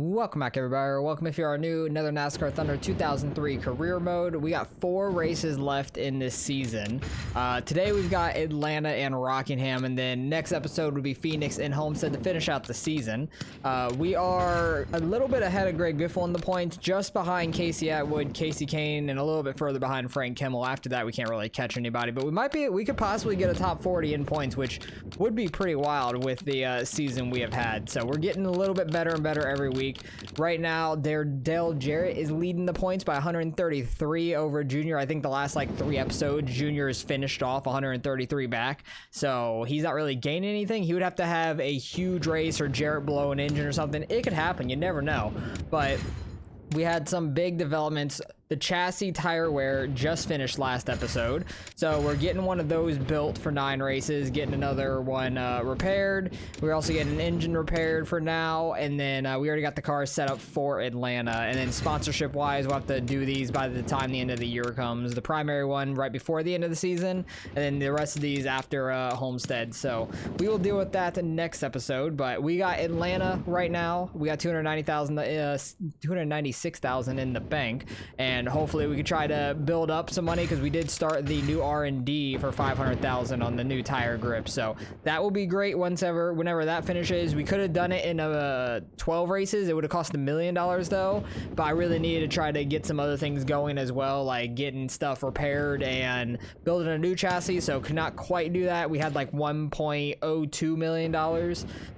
Welcome back, everybody, or welcome if you are new. Another NASCAR Thunder 2003 career mode. We got 4 races left in this season. Today we've got Atlanta and Rockingham, and then next episode would be Phoenix and Homestead to finish out the season. We are a little bit ahead of Greg Biffle in the points, just behind Casey Atwood, Casey Kane, and a little bit further behind Frank Kimmel. After that, we can't really catch anybody, but we could possibly get a top 40 in points, which would be pretty wild with the season we have had. So we're getting a little bit better and better every week. Right now, Dale Jarrett is leading the points by 133 over Junior. I think the last like 3 episodes, Junior has finished off 133 back. So he's not really gaining anything. He would have to have a huge race or Jarrett blow an engine or something. It could happen. You never know. But we had some big developments. The chassis tire wear just finished last episode, so we're getting one of those built for 9 races, getting another one repaired. We're also getting an engine repaired for now, and then we already got the car set up for Atlanta. And then sponsorship wise, we'll have to do these by the time the end of the year comes. The primary one right before the end of the season, and then the rest of these after Homestead. So we will deal with that in next episode. But we got Atlanta right now. We got 296,000 in the bank, and hopefully we can try to build up some money, because we did start the new R&D for 500,000 on the new tire grip. So that will be great whenever that finishes. We could have done it in 12 races. It would have cost $1 million though, but I really needed to try to get some other things going as well, like getting stuff repaired and building a new chassis. So could not quite do that. We had like $1.02 million.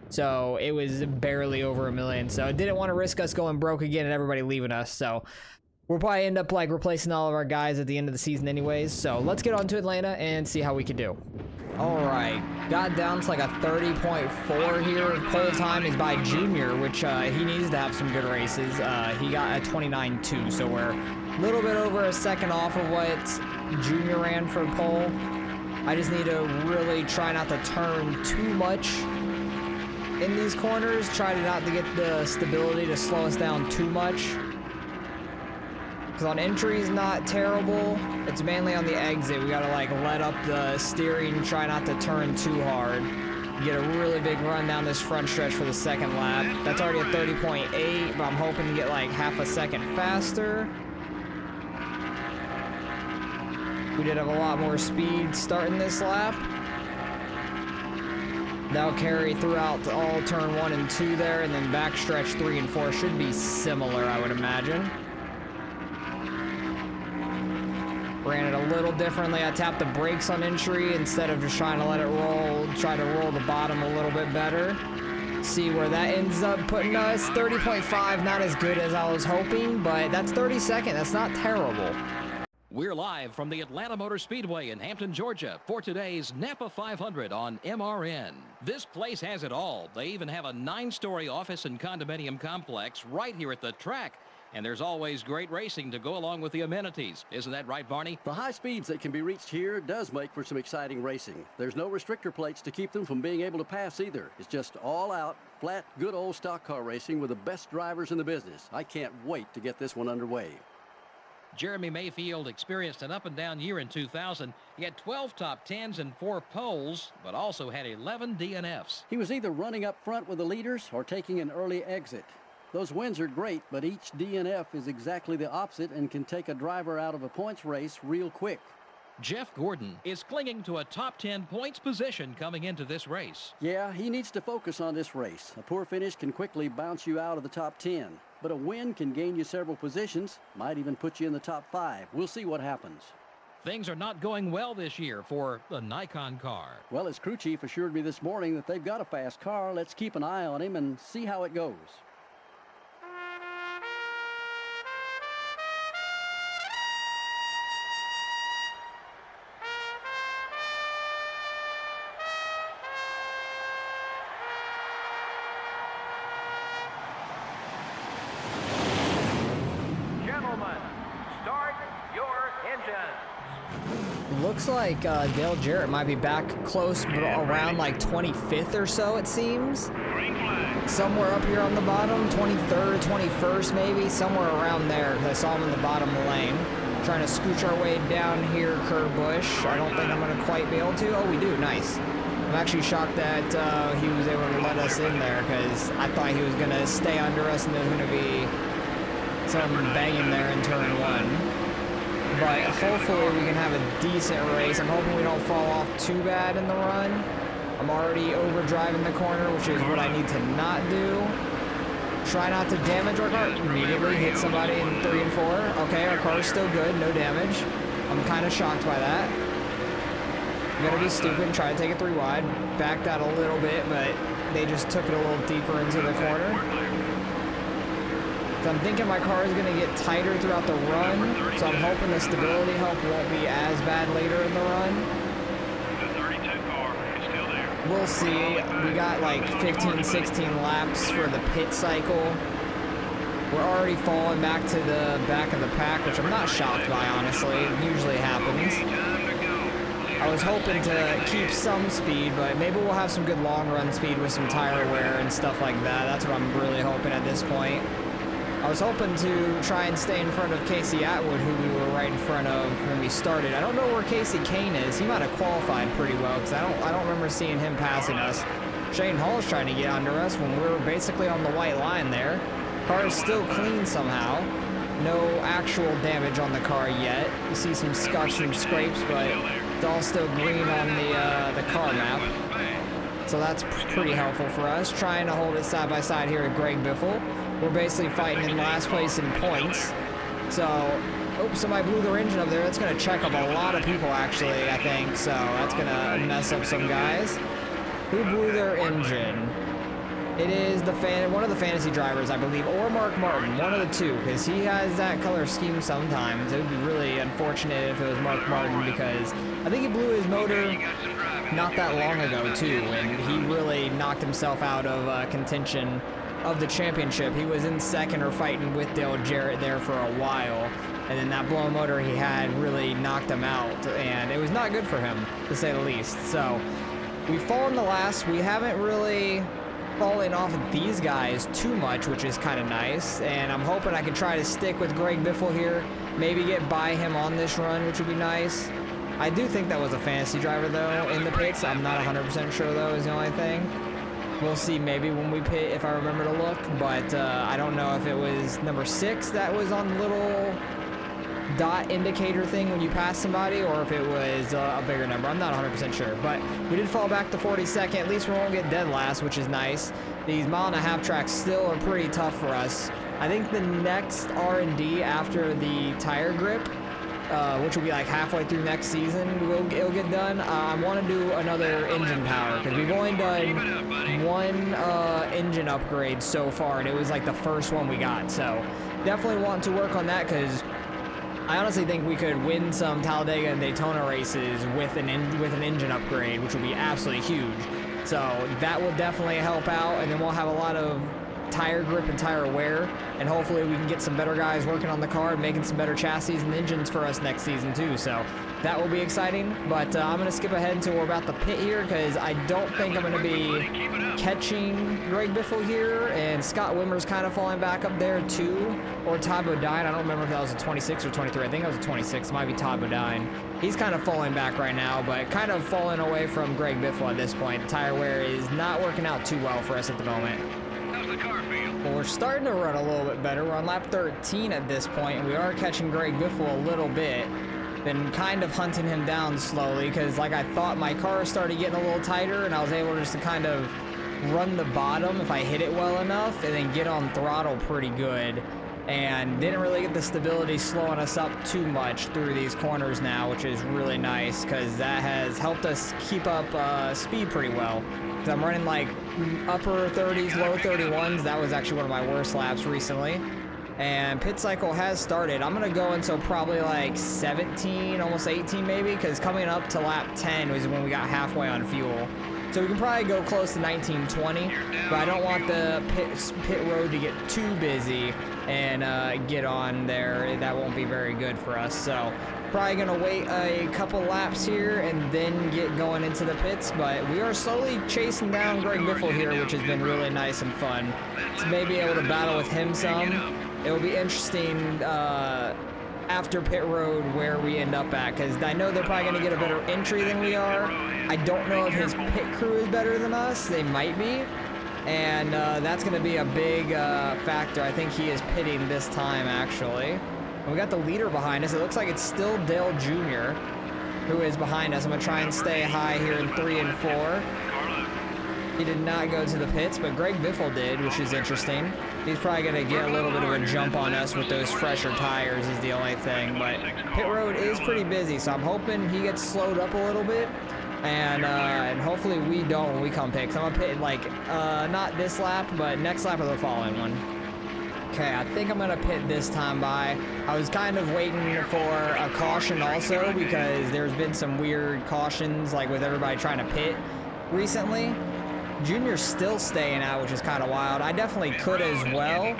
So it was barely over $1 million. So I didn't want to risk us going broke again and everybody leaving us. So we'll probably end up like replacing all of our guys at the end of the season anyways. So let's get on to Atlanta and see how we can do. All right, got down to like a 30.4 here. Pole time is by Junior, which he needs to have some good races. He got a 29.2, so we're a little bit over a second off of what Junior ran for pole. I just need to really try not to turn too much in these corners. Try not to get the stability to slow us down too much. On entries, not terrible. It's mainly on the exit. We gotta like let up the steering, try not to turn too hard. Get a really big run down this front stretch for the second lap. That's already a 30.8, but I'm hoping to get like half a second faster. We did have a lot more speed starting this lap. That'll carry throughout all turn 1 and 2 there, and then backstretch 3 and 4 should be similar, I would imagine. Ran it a little differently. I tapped the brakes on entry instead of just trying to let it roll. Try to roll the bottom a little bit better. See where that ends up putting us. 30.5, not as good as I was hoping, but that's 32nd. That's not terrible. We're live from the Atlanta Motor Speedway in Hampton, Georgia for today's Napa 500 on MRN. This place has it all. They even have a 9-story office and condominium complex right here at the track. And there's always great racing to go along with the amenities. Isn't that right, Barney? The high speeds that can be reached here does make for some exciting racing. There's no restrictor plates to keep them from being able to pass either. It's just all out, flat, good old stock car racing with the best drivers in the business. I can't wait to get this one underway. Jeremy Mayfield experienced an up-and-down year in 2000. He had 12 top 10s and 4 poles, but also had 11 DNFs. He was either running up front with the leaders or taking an early exit. Those wins are great, but each DNF is exactly the opposite and can take a driver out of a points race real quick. Jeff Gordon is clinging to a top 10 points position coming into this race. Yeah, he needs to focus on this race. A poor finish can quickly bounce you out of the top 10, but a win can gain you several positions, might even put you in the top 5. We'll see what happens. Things are not going well this year for the Nikon car. Well, his crew chief assured me this morning that they've got a fast car. Let's keep an eye on him and see how it goes. Looks like Dale Jarrett might be back close, but around like 25th or so, it seems. Somewhere up here on the bottom, 23rd, 21st maybe, somewhere around there. I saw him in the bottom of the lane. Trying to scooch our way down here, Kurt Busch. I don't think I'm going to quite be able to. Oh, we do. Nice. I'm actually shocked that he was able to let us in there, because I thought he was going to stay under us and there's going to be some banging there in turn 1. But hopefully we can have a decent race. I'm hoping we don't fall off too bad in the run. I'm already overdriving the corner, which is what I need to not do. Try not to damage our car. Immediately hit somebody in 3 and 4. Okay, our car's still good, no damage. I'm kind of shocked by that. I'm gonna be stupid and try to take it 3 wide. Backed out a little bit, but they just took it a little deeper into the corner. So I'm thinking my car is gonna get tighter throughout the run. So I'm hoping the stability help won't be as bad later in the run. We'll see. We got like 15, 16 laps for the pit cycle. We're already falling back to the back of the pack, which I'm not shocked by, honestly. It usually happens. I was hoping to keep some speed, but maybe we'll have some good long run speed with some tire wear and stuff like that. That's what I'm really hoping at this point. I was hoping to try and stay in front of Casey Atwood, who we were right in front of when we started. I don't know where Casey Kane is. He might have qualified pretty well, because I don't remember seeing him passing us. Shane Hall's trying to get under us when we were basically on the white line there. Car is still clean somehow. No actual damage on the car yet. You see some scuffs and scrapes, but it's all still green on the car map. So that's pretty helpful for us. Trying to hold it side by side here at Greg Biffle. We're basically fighting in last place in points. So, oops, somebody blew their engine up there. That's going to check up a lot of people, actually, I think. So that's going to mess up some guys. Who blew their engine? It is one of the fantasy drivers, I believe, or Mark Martin, one of the two, because he has that color scheme sometimes. It would be really unfortunate if it was Mark Martin, because I think he blew his motor not that long ago, too, and he really knocked himself out of contention of the championship. He was in second or fighting with Dale Jarrett there for a while, and then that blown motor he had really knocked him out, and it was not good for him, to say the least. So we've fallen the last. We haven't really fallen off of these guys too much, which is kind of nice, and I'm hoping I can try to stick with Greg Biffle here, maybe get by him on this run, which would be nice. I do think that was a fantasy driver, though, in the pits. I'm not 100% sure, though, is the only thing. We'll see maybe when we pit if I remember to look, but I don't know if it was number 6 that was on the little dot indicator thing when you pass somebody, or if it was a bigger number. I'm not 100% sure, but we did fall back to 42nd. At least we won't get dead last, which is nice. These mile-and-a-half tracks still are pretty tough for us. I think the next R&D after the tire grip, which will be like halfway through next season, it'll get done. I want to do another engine power, because we've only done one engine upgrade so far, and it was like the first one we got. So definitely want to work on that, because I honestly think we could win some Talladega and Daytona races with an engine upgrade, which would be absolutely huge. So that will definitely help out, and then we'll have a lot of tire grip and tire wear, and hopefully we can get some better guys working on the car and making some better chassis and engines for us next season too. So that will be exciting, but I'm going to skip ahead until we're about to pit here, because I don't think I'm going to be catching Greg Biffle here, and Scott Wimmer's kind of falling back up there too, or Todd Bodine. I don't remember if that was a 26 or 23. I think it was a 26. It might be Todd Bodine. He's kind of falling back right now, but kind of falling away from Greg Biffle at this point. The tire wear is not working out too well for us at the moment. Well, we're starting to run a little bit better. We're on lap 13 at this point, and we are catching Greg Biffle a little bit. Been kind of hunting him down slowly, because like I thought, my car started getting a little tighter, and I was able just to kind of run the bottom if I hit it well enough, and then get on throttle pretty good. And didn't really get the stability slowing us up too much through these corners now, which is really nice, because that has helped us keep up speed pretty well. So I'm running like upper 30s, low 31s. That was actually one of my worst laps recently. And pit cycle has started. I'm going to go until probably like 17, almost 18 maybe, because coming up to lap 10 was when we got halfway on fuel. So we can probably go close to 19, 20, but I don't want the pit road to get too busy and get on there. That won't be very good for us. So probably going to wait a couple laps here and then get going into the pits, but we are slowly chasing down Greg Biffle here, which has been really nice and fun. To maybe able to battle with him some. It will be interesting after pit road where we end up at, because I know they're probably going to get a better entry than we are. I don't know if his pit crew is better than us. They might be. And that's going to be a big factor. I think he is pitting this time, actually. And we got the leader behind us. It looks like it's still Dale Jr. who is behind us. I'm going to try and stay high here in 3 and 4. He did not go to the pits, but Greg Biffle did, which is interesting. He's probably going to get a little bit of a jump on us with those fresher tires is the only thing. But pit road is pretty busy, so I'm hoping he gets slowed up a little bit. And hopefully we don't when we come pit. 'Cause I'm going to pit, like, not this lap, but next lap or the following one. Okay, I think I'm going to pit this time by. I was kind of waiting for a caution also because there's been some weird cautions, like with everybody trying to pit recently. Junior's still staying out, which is kind of wild. I definitely could as well,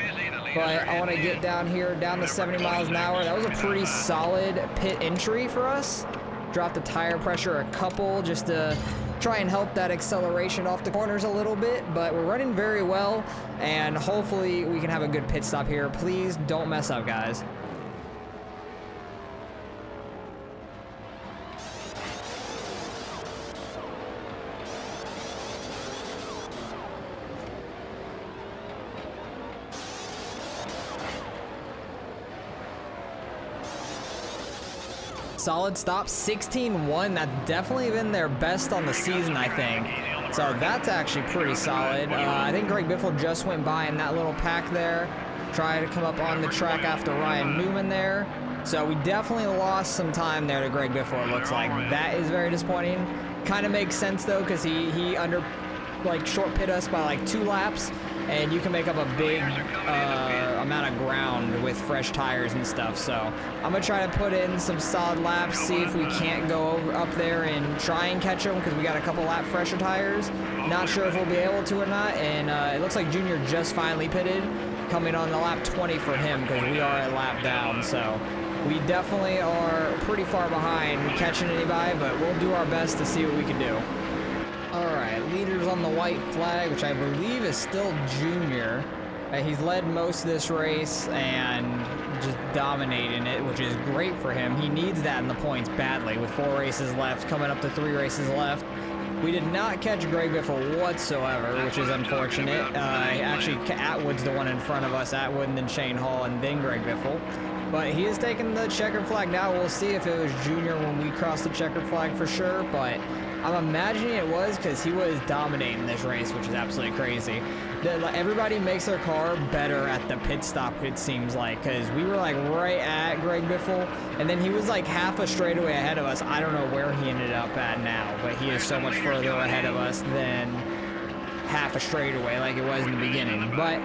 but I want to get down here, down to 70 miles an hour. That was a pretty solid pit entry for us. Drop the tire pressure a couple just to try and help that acceleration off the corners a little bit, but we're running very well, and hopefully we can have a good pit stop here. Please don't mess up, guys. Solid stop, 16-1. That's definitely been their best on the season, I think. So that's actually pretty solid. I think Greg Biffle just went by in that little pack there. Tried to come up on the track after Ryan Newman there. So we definitely lost some time there to Greg Biffle, it looks like. That is very disappointing. Kind of makes sense, though, because he short pit us by like 2 laps. And you can make up a big amount of ground with fresh tires and stuff. So I'm going to try to put in some solid laps, see if we can't go up there and try and catch them because we got a couple lap fresher tires. Not sure if we'll be able to or not. And it looks like Junior just finally pitted, coming on the lap 20 for him because we are a lap down. So we definitely are pretty far behind catching anybody, but we'll do our best to see what we can do. Alright, leaders on the white flag, which I believe is still Junior. He's led most of this race and just dominating it, which is great for him. He needs that in the points badly with 4 races left, coming up to 3 races left. We did not catch Greg Biffle whatsoever, which is unfortunate. Actually, Atwood's the one in front of us, Atwood and then Shane Hall and then Greg Biffle. But he is taking the checkered flag now. We'll see if it was Junior when we cross the checkered flag for sure, but I'm imagining it was because he was dominating this race, which is absolutely crazy. Everybody makes their car better at the pit stop, it seems like, because we were like right at Greg Biffle, and then he was like half a straightaway ahead of us. I don't know where he ended up at now, but he is so much further ahead of us than half a straightaway like it was in the beginning. But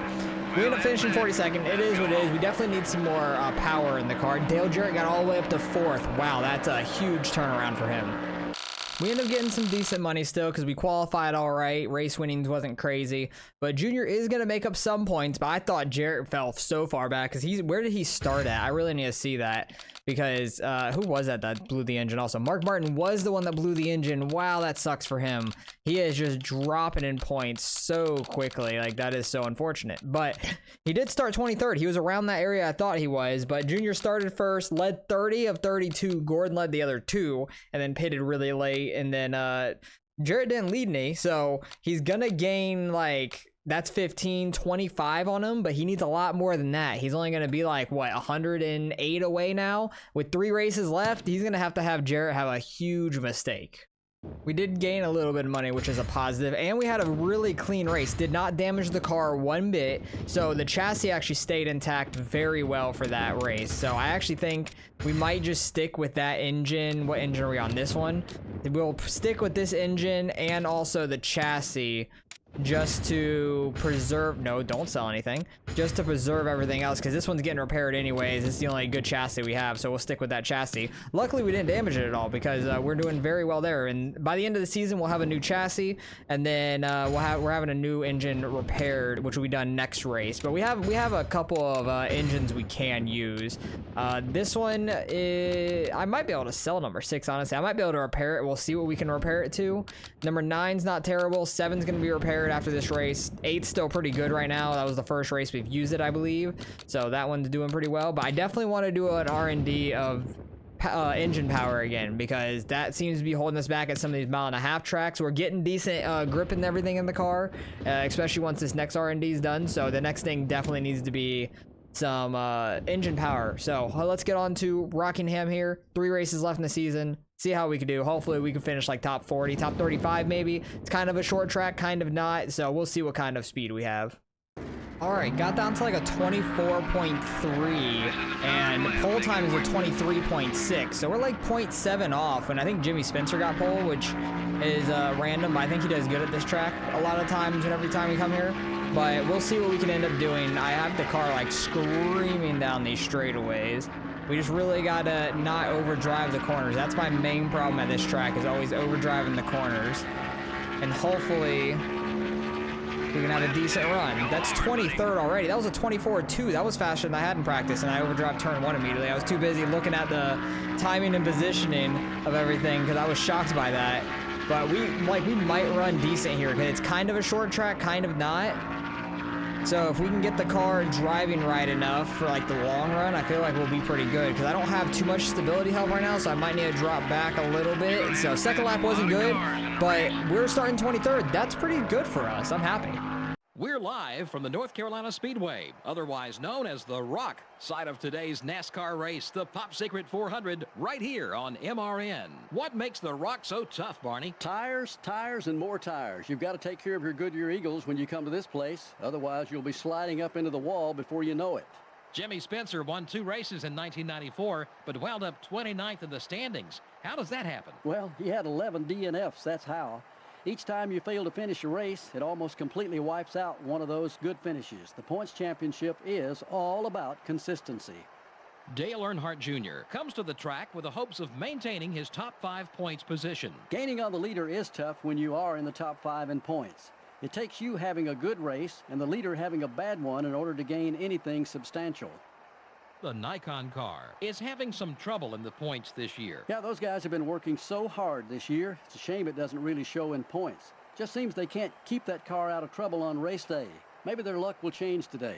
we ended up finishing 42nd. It is what it is. We definitely need some more power in the car. Dale Jarrett got all the way up to 4th. Wow, that's a huge turnaround for him. We ended up getting some decent money still because we qualified all right. Race winnings wasn't crazy. But Junior is going to make up some points. But I thought Jarrett fell so far back because where did he start at? I really need to see that because who was that blew the engine also? Mark Martin was the one that blew the engine. Wow, that sucks for him. He is just dropping in points so quickly. Like, that is so unfortunate. But he did start 23rd. He was around that area I thought he was. But Junior started first, led 30 of 32. Gordon led the other 2 and then pitted really late. And then Jarrett didn't lead any, so he's gonna gain like that's 25 on him, but he needs a lot more than that. He's only gonna be like what 108 away now with 3 races left. He's gonna have Jarrett have a huge mistake. We did gain a little bit of money, which is a positive, and we had a really clean race. Did not damage the car one bit, so the chassis actually stayed intact very well for that race. So I actually think we might just stick with that engine. What engine are we on? This one? We'll stick with this engine and also the chassis just to preserve, no, don't sell anything, just to preserve everything else, because this one's getting repaired anyways. It's the only good chassis we have, so we'll stick with that chassis. Luckily we didn't damage it at all because we're doing very well there, and by the end of the season we'll have a new chassis, and then we're having a new engine repaired, which will be done next race. But we have a couple of engines we can use. This one I might be able to sell number 6, honestly. I might be able to repair it. We'll see what we can repair it to. Number 9's not terrible. 7's gonna be repaired. 23rd after this race. 8's still pretty good right now. That was the first race we've used it, I believe. So that one's doing pretty well. But I definitely want to do an R&D of engine power again, because that seems to be holding us back at some of these 1.5 mile tracks. We're getting decent grip and everything in the car, especially once this next R&D is done. So the next thing definitely needs to be some engine power. So let's get on to Rockingham here. 3 races left in the season. See how we can do. Hopefully we can finish like top 40, top 35 maybe. It's kind of a short track, kind of not. So we'll see what kind of speed we have. All right, got down to like a 24.3, and pole time is a 23.6, so we're like 0.7 off. And I think Jimmy Spencer got pole, which is random, but I think he does good at this track a lot of times and every time we come here. But we'll see what we can end up doing. I have the car like screaming down these straightaways. We just really gotta not overdrive the corners. That's my main problem at this track, is always overdriving the corners. And hopefully we can have a decent run. That's 23rd already. That was a 24.2. That was faster than I had in practice, and I overdrive turn 1 immediately. I was too busy looking at the timing and positioning of everything because I was shocked by that. But we might run decent here because it's kind of a short track, kind of not. So if we can get the car driving right enough for like the long run, I feel like we'll be pretty good, because I don't have too much stability help right now, so I might need to drop back a little bit. So second lap wasn't good, but we're starting 23rd. That's pretty good for us. I'm happy. We're live from the North Carolina Speedway, otherwise known as the Rock side of today's NASCAR race, the Pop Secret 400, right here on MRN. What makes the Rock so tough, Barney? Tires, tires, and more tires. You've got to take care of your Goodyear Eagles when you come to this place. Otherwise, you'll be sliding up into the wall before you know it. Jimmy Spencer won 2 races in 1994, but wound up 29th in the standings. How does that happen? Well, he had 11 DNFs, that's how. Each time you fail to finish a race, it almost completely wipes out one of those good finishes. The points championship is all about consistency. Dale Earnhardt Jr. comes to the track with the hopes of maintaining his top 5 points position. Gaining on the leader is tough when you are in the top 5 in points. It takes you having a good race and the leader having a bad one in order to gain anything substantial. The Nikon car is having some trouble in the points this year. Yeah, those guys have been working so hard this year. It's a shame it doesn't really show in points. Just seems they can't keep that car out of trouble on race day. Maybe their luck will change today.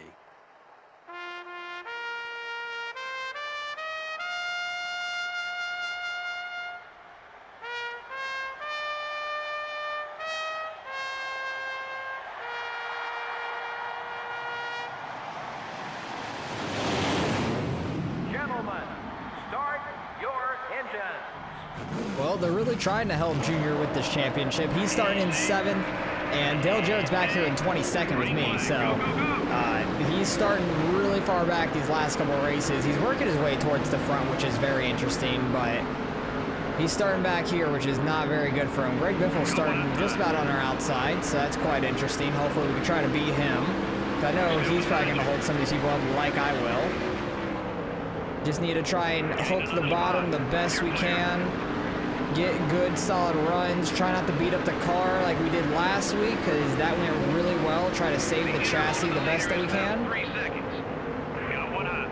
Well, they're really trying to help Junior with this championship. He's starting in 7th, and Dale Jarrett's back here in 22nd with me. So he's starting really far back these last couple of races. He's working his way towards the front, which is very interesting, but he's starting back here, which is not very good for him. Greg Biffle's starting just about on our outside, so that's quite interesting. Hopefully we can try to beat him. I know he's probably going to hold some of these people up like I will. Just need to try and hook the bottom the best we can. Get good, solid runs. Try not to beat up the car like we did last week, because that went really well. Try to save the chassis the best that we can.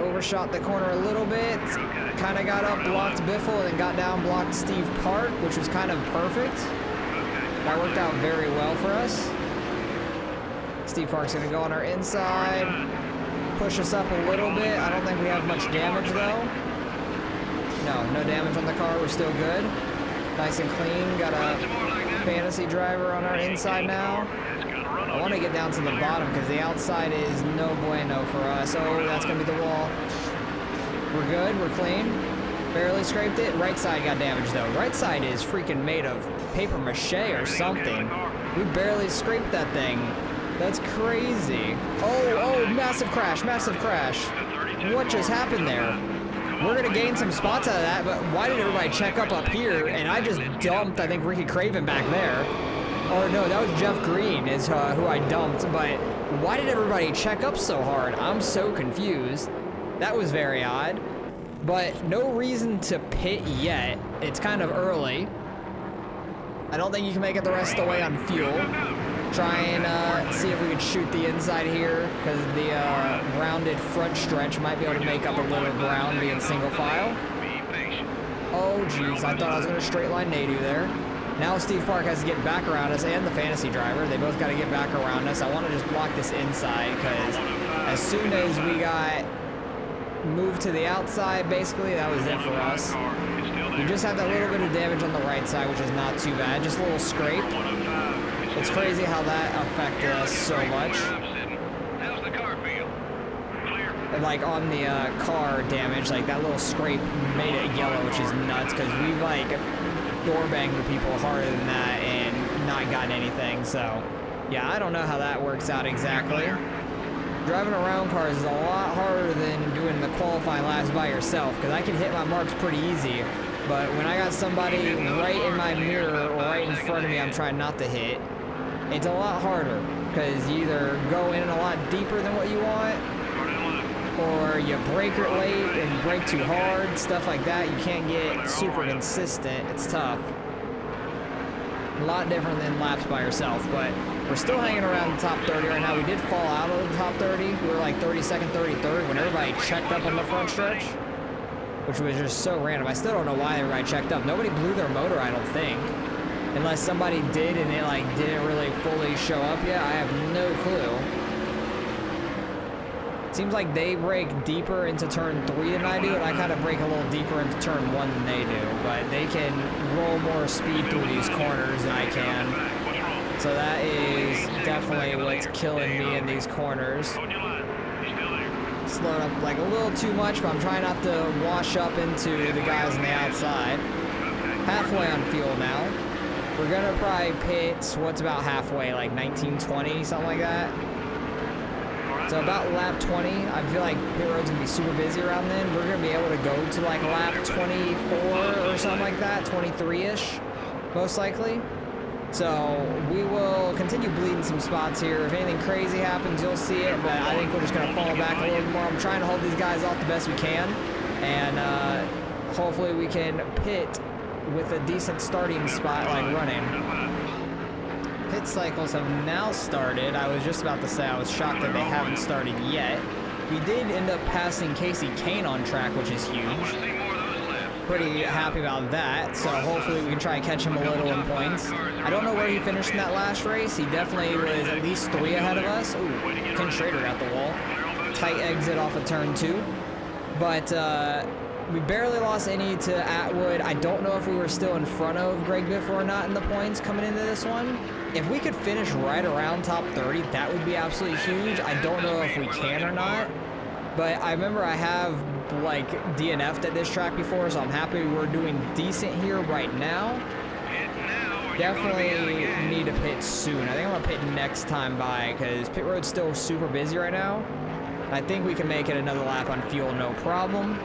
Overshot the corner a little bit. Kind of got up, blocked Biffle, and then got down, blocked Steve Park, which was kind of perfect. That worked out very well for us. Steve Park's going to go on our inside. Push us up a little bit. I don't think we have much damage, though. No damage on the car. We're still good. Nice and clean. Got a fantasy driver on our inside now. I want to get down to the bottom because the outside is no bueno for us. Oh, that's going to be the wall. We're good. We're clean. Barely scraped it. Right side got damaged, though. Right side is freaking made of paper mache or something. We barely scraped that thing. That's crazy. Oh, massive crash, massive crash. What just happened there? We're going to gain some spots out of that, but why did everybody check up here? And I just dumped, I think, Ricky Craven back there. Or no, that was Jeff Green is who I dumped. But why did everybody check up so hard? I'm so confused. That was very odd. But no reason to pit yet. It's kind of early. I don't think you can make it the rest of the way on fuel. Try and see if we can shoot the inside here, because the rounded front stretch might be able to make up a little ground being single file. Oh, jeez. I thought I was going to straight line Nadu there. Now Steve Park has to get back around us, and the fantasy driver. They both got to get back around us. I want to just block this inside because as soon as we got moved to the outside, basically, that was it for us. We just have that little bit of damage on the right side, which is not too bad. Just a little scrape. It's crazy how that affected us so much. And like on the car damage, like that little scrape made it yellow, which is nuts because we've like door banged the people harder than that and not gotten anything. So yeah, I don't know how that works out exactly. Driving around cars is a lot harder than doing the qualifying laps by yourself because I can hit my marks pretty easy. But when I got somebody right in my mirror or right in front of me I'm trying not to hit, it's a lot harder because you either go in a lot deeper than what you want or you brake it late and you brake too hard, stuff like that. You can't get super consistent. It's tough. A lot different than laps by yourself, but we're still hanging around the top 30 right now. We did fall out of the top 30. We were like 32nd, 33rd when everybody checked up on the front stretch, which was just so random. I still don't know why everybody checked up. Nobody blew their motor, I don't think. Unless somebody did and it like didn't really fully show up yet. I have no clue. Seems like they brake deeper into turn 3 than I do, and I kind of brake a little deeper into turn 1 than they do. But they can roll more speed through these corners than I can. So that is definitely what's killing me in these corners. Slowed up like a little too much, but I'm trying not to wash up into the guys on the outside. Halfway on fuel now. We're gonna probably pit, what's about halfway, like 1920, something like that. So about lap 20, I feel like pit road's gonna be super busy around then. We're gonna be able to go to like lap 24 or something like that, 23-ish, most likely. So we will continue bleeding some spots here. If anything crazy happens, you'll see it, but I think we're just gonna fall back a little bit more. I'm trying to hold these guys off the best we can, and hopefully we can pit with a decent starting spot, like running. Pit cycles have now started. I was just about to say I was shocked that they haven't started yet. We did end up passing Casey Kane on track, which is huge. Pretty happy about that, so hopefully we can try and catch him a little in points. I don't know where he finished in that last race. He definitely was at least 3 ahead of us. Ooh, Ken Schrader got the wall. Tight exit off of turn 2. But we barely lost any to Atwood. I don't know if we were still in front of Greg Biff or not in the points coming into this one. If we could finish right around top 30, that would be absolutely huge. I don't know if we can or not, but I remember I have like DNF'd at this track before, so I'm happy we're doing decent here right now. Definitely need to pit soon. I think I'm gonna pit next time by because pit road's still super busy right now. I think we can make it another lap on fuel, no problem.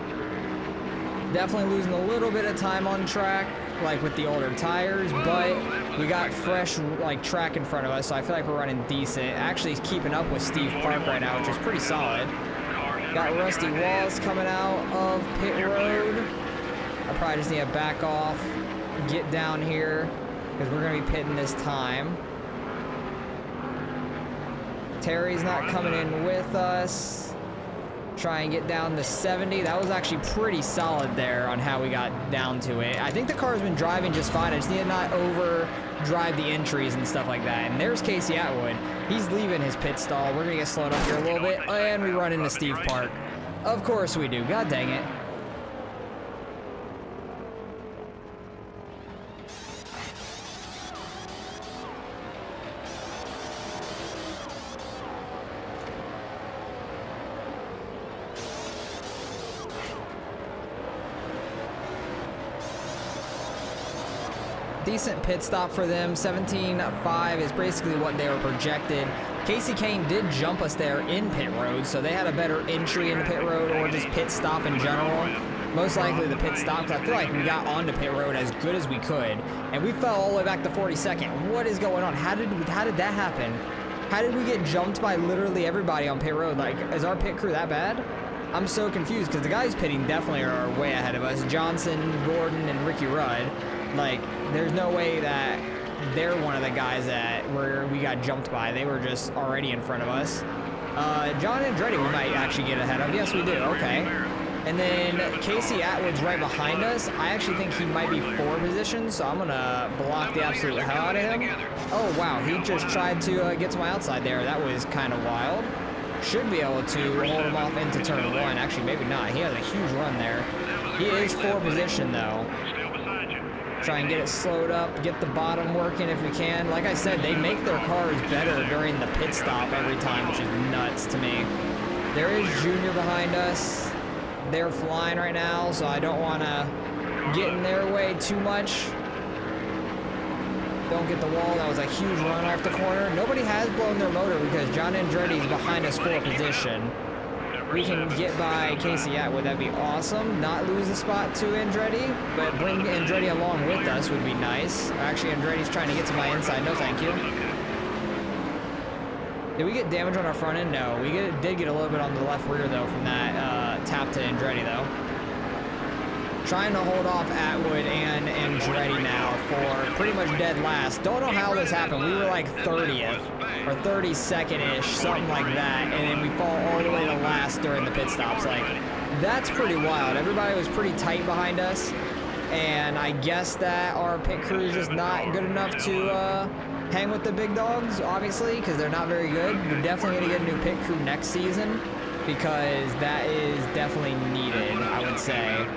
Definitely losing a little bit of time on track, like with the older tires, but we got fresh like track in front of us, so I feel like we're running decent. Actually keeping up with Steve Park right now, which is pretty solid. Got Rusty Walls coming out of pit road. I probably just need to back off, get down here, because we're gonna be pitting this time. Terry's not coming in with us. Try and get down to 70. That was actually pretty solid there on how we got down to it. I think the car's been driving just fine. I just need to not overdrive the entries and stuff like that. And there's Casey Atwood. He's leaving his pit stall. We're gonna get slowed up here a little bit, and we run into Steve Park. Of course we do. God dang it. Decent pit stop for them. 17.5 is basically what they were projected. Casey Kane did jump us there in pit road, so they had a better entry into pit road or just pit stop in general. Most likely the pit stop, because I feel like we got onto pit road as good as we could, and we fell all the way back to 42nd. What is going on? How did that happen? How did we get jumped by literally everybody on pit road? Like, is our pit crew that bad? I'm so confused, because the guys pitting definitely are way ahead of us. Johnson, Gordon, and Ricky Rudd. Like, there's no way that they're one of the guys that we got jumped by. They were just already in front of us. John Andretti we might actually get ahead of. Yes, we do. Okay. And then Casey Atwood's right behind us. I actually think he might be 4 positions, so I'm gonna block the absolute hell out of him. Oh wow, he just tried to get to my outside there. That was kind of wild. Should be able to hold him off into turn 1. Actually, maybe not. He has a huge run there. He is 4 position though. Try and get it slowed up, get the bottom working if we can. Like I said, they make their cars better during the pit stop every time, which is nuts to me. There is Junior behind us. They're flying right now, so I don't want to get in their way too much. Don't get the wall. That was a huge run off the corner. Nobody has blown their motor because John Andretti's behind us 4 position. We can get by Casey Atwood. That'd be awesome. Not lose the spot to Andretti, but bring Andretti along with us would be nice. Actually, Andretti's trying to get to my inside. No, thank you. Did we get damage on our front end? No. We did get a little bit on the left rear, though, from that tap to Andretti, though. Trying to hold off Atwood and Andretti now for pretty much dead last. Don't know how this happened. We were like 30th or 32nd-ish, something like that, and then we fall all the way to last during the pit stops. Like, that's pretty wild. Everybody was pretty tight behind us, and I guess that our pit crew is just not good enough to hang with the big dogs, obviously, because they're not very good. We're definitely going to get a new pit crew next season because that is definitely needed, I would say.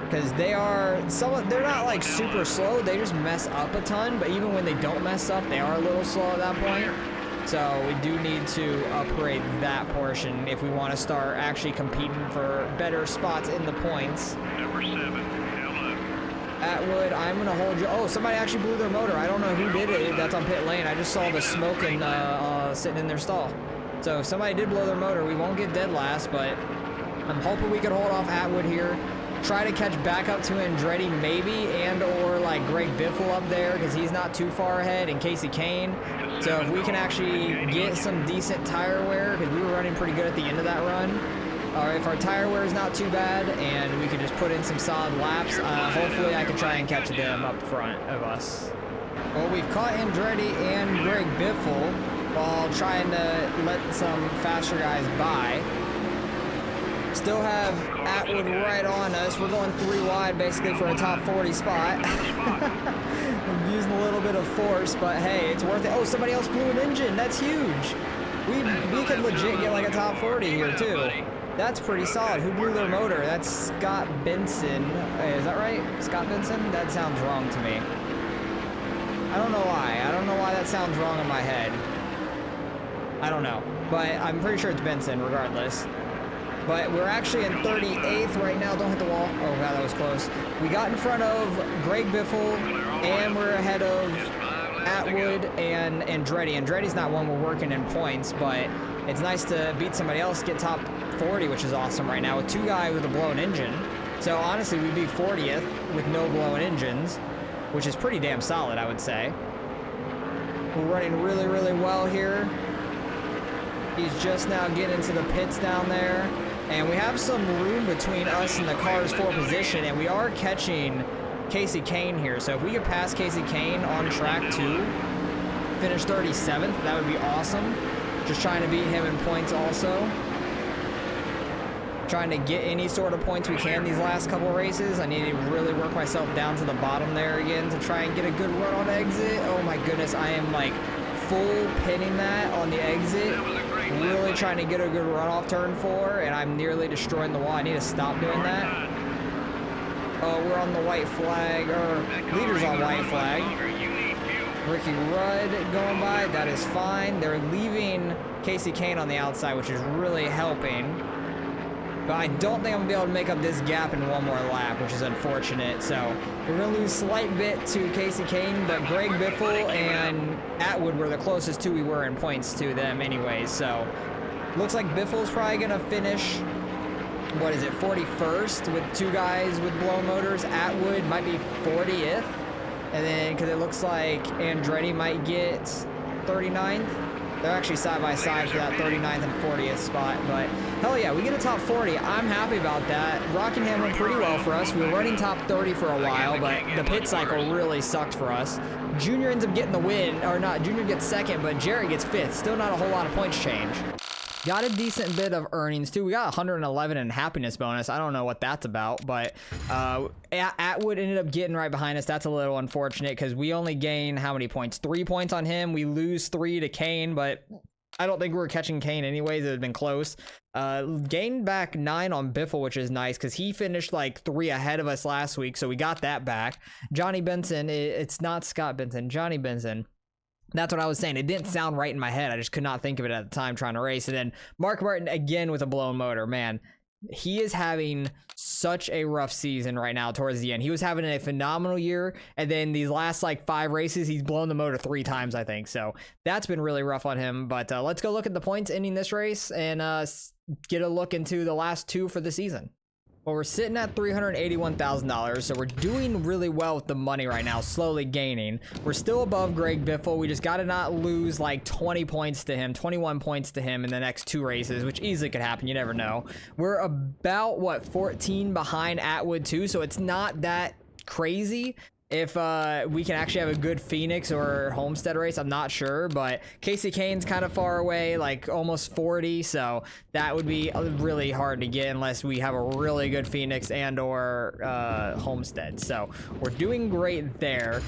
Because they're not like super slow, they just mess up a ton, but even when they don't mess up, they are a little slow at that point. So we do need to upgrade that portion if we want to start actually competing for better spots in the points. Number 7, hello. Atwood, I'm going to hold you. Oh, somebody actually blew their motor. I don't know who did it. That's on pit lane. I just saw the smoke and sitting in their stall. So if somebody did blow their motor, we won't get dead last, but I'm hoping we can hold off Atwood here. Try to catch back up to Andretti maybe, and or like Greg Biffle up there because he's not too far ahead, and Casey Kane. So if we can actually get some decent tire wear, because we were running pretty good at the end of that run, or if our tire wear is not too bad and we can just put in some solid laps, hopefully I can try and catch them up front of us. Well, we've caught Andretti and Greg Biffle while trying to let some faster guys by. Still have Atwood right on us. We're going 3 wide basically for a top 40 spot. I'm using a little bit of force, but hey, it's worth it. Oh, somebody else blew an engine. That's huge. We could legit get like a top 40 here too. That's pretty solid. Who blew their motor? That's Scott Benson. Hey, is that right? Scott Benson? That sounds wrong to me. I don't know why. I don't know why that sounds wrong in my head. I don't know. But I'm pretty sure it's Benson regardless. But we're actually in 38th right now. Don't hit the wall. Oh, God, that was close. We got in front of Greg Biffle, and we're ahead of Atwood and Andretti. Andretti's not one we're working in points, but it's nice to beat somebody else, get top 40, which is awesome right now, with 2 guys with a blown engine. So, honestly, we'd be 40th with no blown engines, which is pretty damn solid, I would say. We're running really, really well here. He's just now getting into the pits down there. And we have some room between us and the car's 4 position, and we are catching Casey Kane here. So if we could pass Casey Kane on track 2, finish 37th, that would be awesome. Just trying to beat him in points also. Trying to get any sort of points we can these last couple races. I need to really work myself down to the bottom there again to try and get a good run on exit. Oh my goodness, I am like full pinning that on the exit. Really trying to get a good run off turn 4, and I'm nearly destroying the wall. I need to stop doing that. Oh, we're on the white flag, or leader's on white flag. Ricky Rudd going by, that is fine. They're leaving Casey Kane on the outside, which is really helping. But I don't think I'm gonna be able to make up this gap in one more lap, which is unfortunate. So we're gonna lose slight bit to Casey Kane, but Greg Biffle and Atwood were the closest 2 we were in points to them anyways. So looks like Biffle's probably gonna finish, what is it, 41st with 2 guys with blown motors. Atwood might be 40th, and then because it looks like Andretti might get 39th. They're actually side by side for that 39th and 40th spot, but hell yeah, we get a top 40. I'm happy about that. Rockingham went pretty well for us. We were running top 30 for a while, but the pit cycle really sucked for us. Junior ends up getting the win, or not, Junior gets 2nd, but Jerry gets 5th. Still not a whole lot of points change. Got a decent bit of earnings too. We got 111 in happiness bonus. I don't know what that's about, but Atwood ended up getting right behind us. That's a little unfortunate because we only gain how many points? 3 points on him. We lose 3 to Kane, but I don't think we were catching Kane anyways. It had been close. Gained back 9 on Biffle, which is nice because he finished like 3 ahead of us last week, so we got that back. Johnny Benson, it's not Scott Benson, Johnny Benson. That's what I was saying. It didn't sound right in my head. I just could not think of it at the time trying to race. And then Mark Martin again with a blown motor. Man, he is having such a rough season right now towards the end. He was having a phenomenal year, and then these last like 5 races, he's blown the motor 3 times, I think. So that's been really rough on him. But let's go look at the points ending this race and get a look into the last 2 for the season. Well, we're sitting at $381,000, so we're doing really well with the money right now, slowly gaining. We're still above Greg Biffle. We just got to not lose like 20 points to him, 21 points to him in the next 2 races, which easily could happen. You never know. We're about, what, 14 behind Atwood too, so it's not that crazy. If we can actually have a good Phoenix or Homestead race, I'm not sure, but Casey Kane's kind of far away, like almost 40, so that would be really hard to get unless we have a really good Phoenix and or Homestead. So we're doing great there.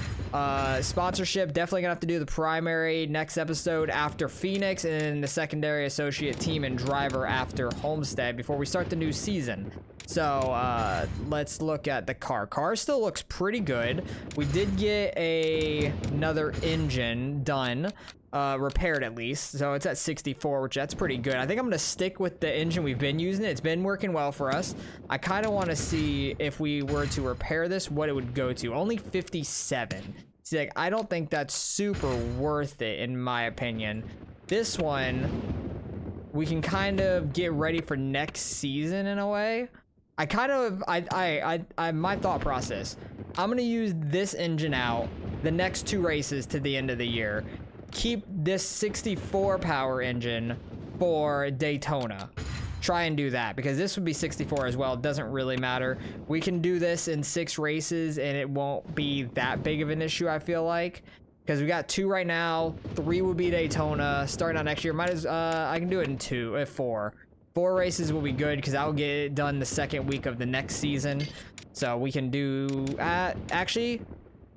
Sponsorship, definitely gonna have to do the primary next episode after Phoenix, and then the secondary associate team and driver after Homestead before we start the new season. So let's look at the car. Car still looks pretty good. We did get another engine done, repaired at least. So it's at 64, which that's pretty good. I think I'm going to stick with the engine we've been using. It's been working well for us. I kind of want to see if we were to repair this, what it would go to. Only 57. See, like, I don't think that's super worth it in my opinion. This one, we can kind of get ready for next season in a way. My thought process, I'm going to use this engine out the next 2 races to the end of the year. Keep this 64 power engine for Daytona. Try and do that because this would be 64 as well. It doesn't really matter. We can do this in 6 races and it won't be that big of an issue, I feel like. Because we got 2 right now. 3 will be Daytona. Starting out next year, I can do it in 4. 4 races will be good because I will get it done the second week of the next season. So we can do... actually,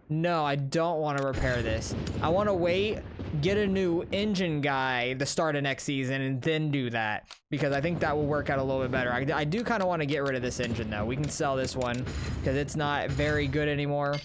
no, I don't want to repair this. I want to wait, get a new engine guy the start of next season, and then do that. Because I think that will work out a little bit better. I do kind of want to get rid of this engine, though. We can sell this one because it's not very good anymore.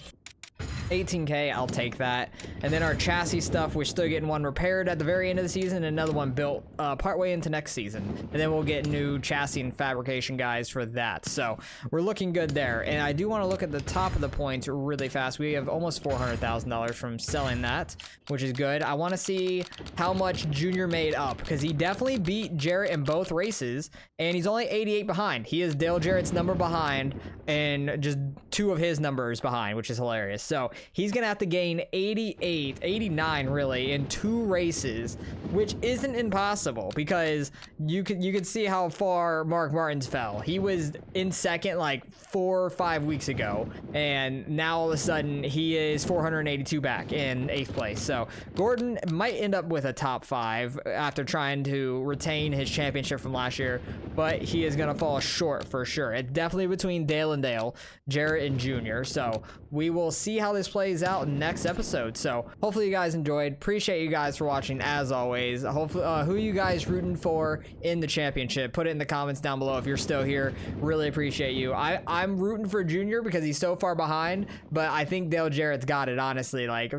18K, I'll take that. And then our chassis stuff, we're still getting one repaired at the very end of the season, and another one built partway into next season. And then we'll get new chassis and fabrication guys for that. So we're looking good there. And I do want to look at the top of the points really fast. We have almost $400,000 from selling that, which is good. I want to see how much Junior made up because he definitely beat Jarrett in both races, and he's only 88 behind. He is Dale Jarrett's number behind and just 2 of his numbers behind, which is hilarious. So he's gonna have to gain 89 really in 2 races, which isn't impossible because you could see how far Mark Martins fell. He was in second like 4 or 5 weeks ago, and now all of a sudden he is 482 back in 8th place. So Gordon might end up with a top 5 after trying to retain his championship from last year, but he is gonna fall short for sure. It's definitely between Dale and Dale, Jarrett and Junior. So we will see how this plays out in next episode. So hopefully you guys enjoyed. Appreciate you guys for watching as always. Hopefully who are you guys rooting for in the championship? Put it in the comments down below if you're still here. Really appreciate you. I'm rooting for Junior because he's so far behind, but I think Dale Jarrett's got it, honestly. Like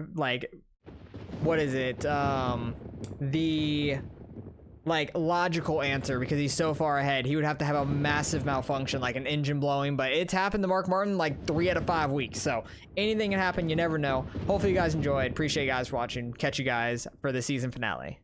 what is it, the logical answer, because he's so far ahead. He would have to have a massive malfunction, like an engine blowing, but it's happened to Mark Martin like 3 out of 5 weeks, so anything can happen. You never know. Hopefully you guys enjoyed. Appreciate you guys for watching. Catch you guys for the season finale.